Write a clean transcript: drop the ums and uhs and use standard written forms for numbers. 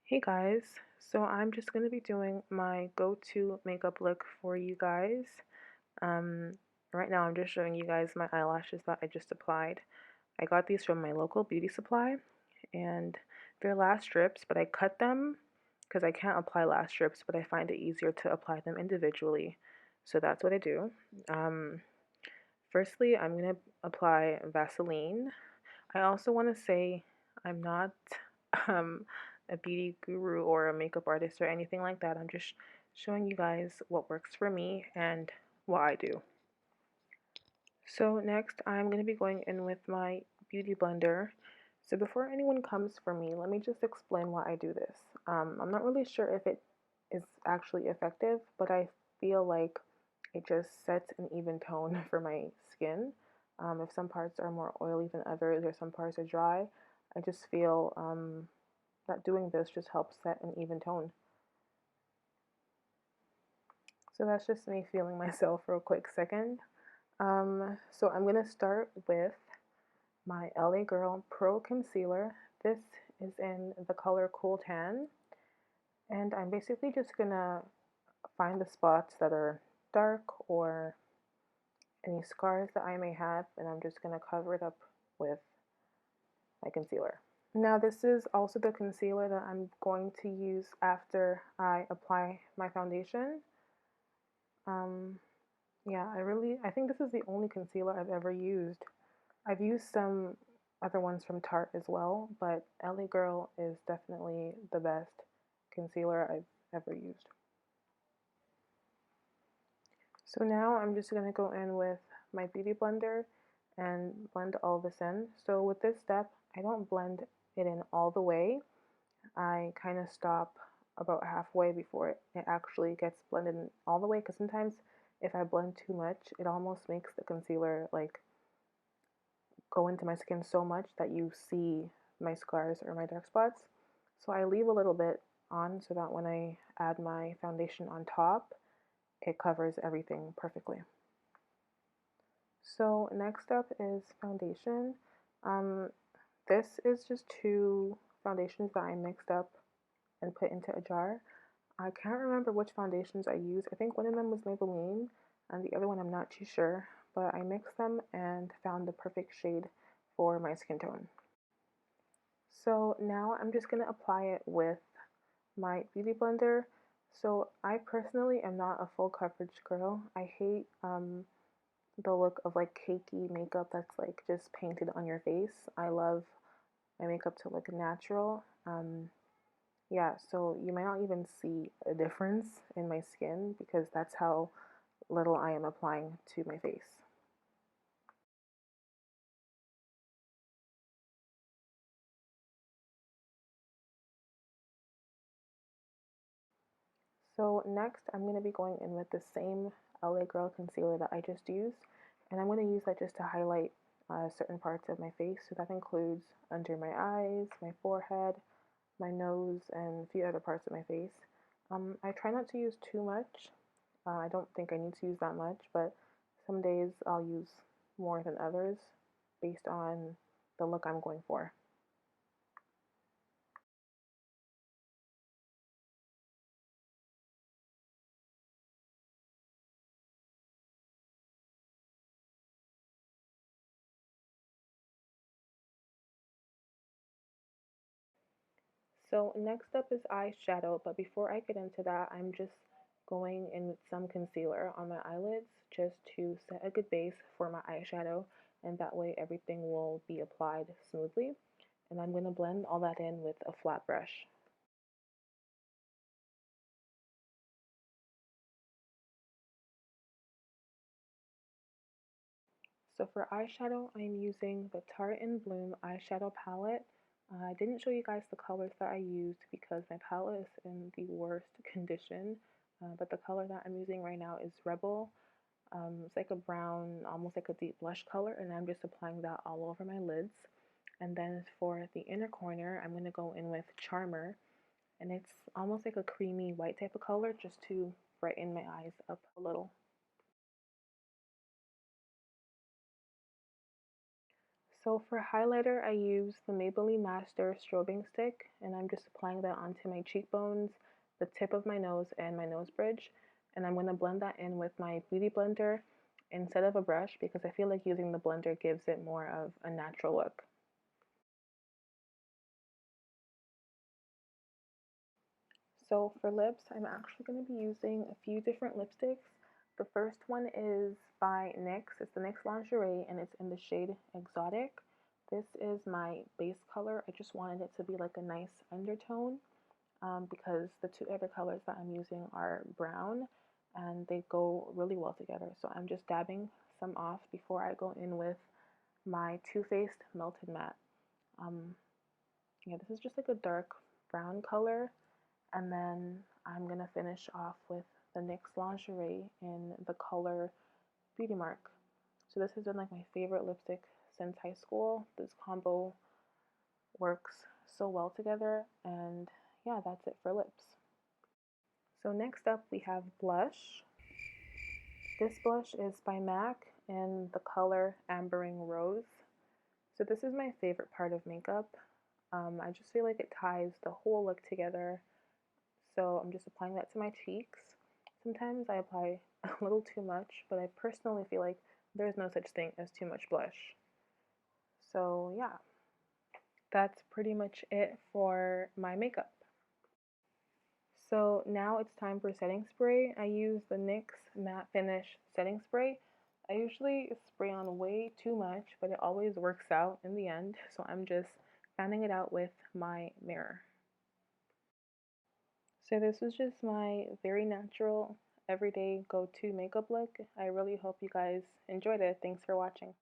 Hey guys, so I'm just going to be doing my go-to makeup look for you guys. Um, right now I'm just showing you guys my eyelashes that I just applied. I got these from my local beauty supply and they're lash strips, but I cut them because I can't apply lash strips, but I find it easier to apply them individually. So that's what I do. Um, Firstly, I'm going to apply Vaseline. I also want to say I'm not um, a beauty guru or a makeup artist or anything like that. I'm just showing you guys what works for me and what I do. So next, I'm going to be going in with my beauty blender. So before anyone comes for me, let me just explain why I do this. I'm not really sure if it is actually effective, but I feel like it just sets an even tone for my skin. If some parts are more oily than others or some parts are dry, I just feel that doing this just helps set an even tone. So that's just me feeling myself for a quick second. So I'm going to start with my LA Girl Pro Concealer. This is in the color Cool Tan. And I'm basically just going to find the spots that are dark or any scars that I may have, and I'm just going to cover it up with my concealer. Now this is also the concealer that I'm going to use after I apply my foundation. Um, yeah, I think this is the only concealer I've ever used. I've used some other ones from Tarte as well, but LA Girl is definitely the best concealer I've ever used. So now I'm just going to go in with my beauty blender and blend all this in. So with this step, I don't blend it in all the way. I kind of stop about halfway before it actually gets blended in all the way, because sometimes if I blend too much, it almost makes the concealer like go into my skin so much that you see my scars or my dark spots. So I leave a little bit on so that when I add my foundation on top, it covers everything perfectly. So next up is foundation. Um, this is just two foundations that I mixed up and put into a jar. I can't remember which foundations I used. I think one of them was Maybelline and the other one I'm not too sure, but I mixed them and found the perfect shade for my skin tone. So now I'm just going to apply it with my beauty blender. So I personally am not a full coverage girl. I hate the look of like cakey makeup that's like just painted on your face. I love my makeup to look natural. Yeah, so you might not even see a difference in my skin because that's how little I am applying to my face. So next I'm going to be going in with the same LA Girl concealer that I just used, and I'm going to use that just to highlight certain parts of my face. So that includes under my eyes, my forehead, my nose, and a few other parts of my face. I try not to use too much. I don't think I need to use that much, but some days I'll use more than others based on the look I'm going for. So next up is eyeshadow, but before I get into that, I'm just going in with some concealer on my eyelids just to set a good base for my eyeshadow, and that way everything will be applied smoothly. And I'm going to blend all that in with a flat brush. So for eyeshadow, I'm using the Tarte in Bloom eyeshadow palette. I didn't show you guys the colors that I used because my palette is in the worst condition, but the color that I'm using right now is Rebel. It's like a brown, almost like a deep blush color, and I'm just applying that all over my lids. And then for the inner corner, I'm going to go in with Charmer, and it's almost like a creamy white type of color just to brighten my eyes up a little. So for highlighter, I use the Maybelline Master Strobing Stick, and I'm just applying that onto my cheekbones, the tip of my nose, and my nose bridge. And I'm going to blend that in with my Beauty Blender instead of a brush because I feel like using the blender gives it more of a natural look. So for lips, I'm actually going to be using a few different lipsticks. The first one is by NYX. It's the NYX Lingerie, and it's in the shade Exotic. This is my base color. I just wanted it to be like a nice undertone because the two other colors that I'm using are brown and they go really well together. So I'm just dabbing some off before I go in with my Too Faced Melted Matte. Yeah, this is just like a dark brown color. And then I'm going to finish off with the NYX Lingerie in the color Beauty Mark. So this has been like my favorite lipstick since high school. This combo works so well together, and yeah, that's it for lips. So next up we have blush. This blush is by MAC in the color Ambering Rose. So this is my favorite part of makeup. I just feel like it ties the whole look together. So I'm just applying that to my cheeks. Sometimes I apply a little too much, but I personally feel like there's no such thing as too much blush. So yeah, that's pretty much it for my makeup. So now it's time for setting spray. I use the NYX Matte Finish setting spray. I usually spray on way too much, but it always works out in the end. So I'm just fanning it out with my mirror. So this was just my very natural, everyday go-to makeup look. I really hope you guys enjoyed it. Thanks for watching.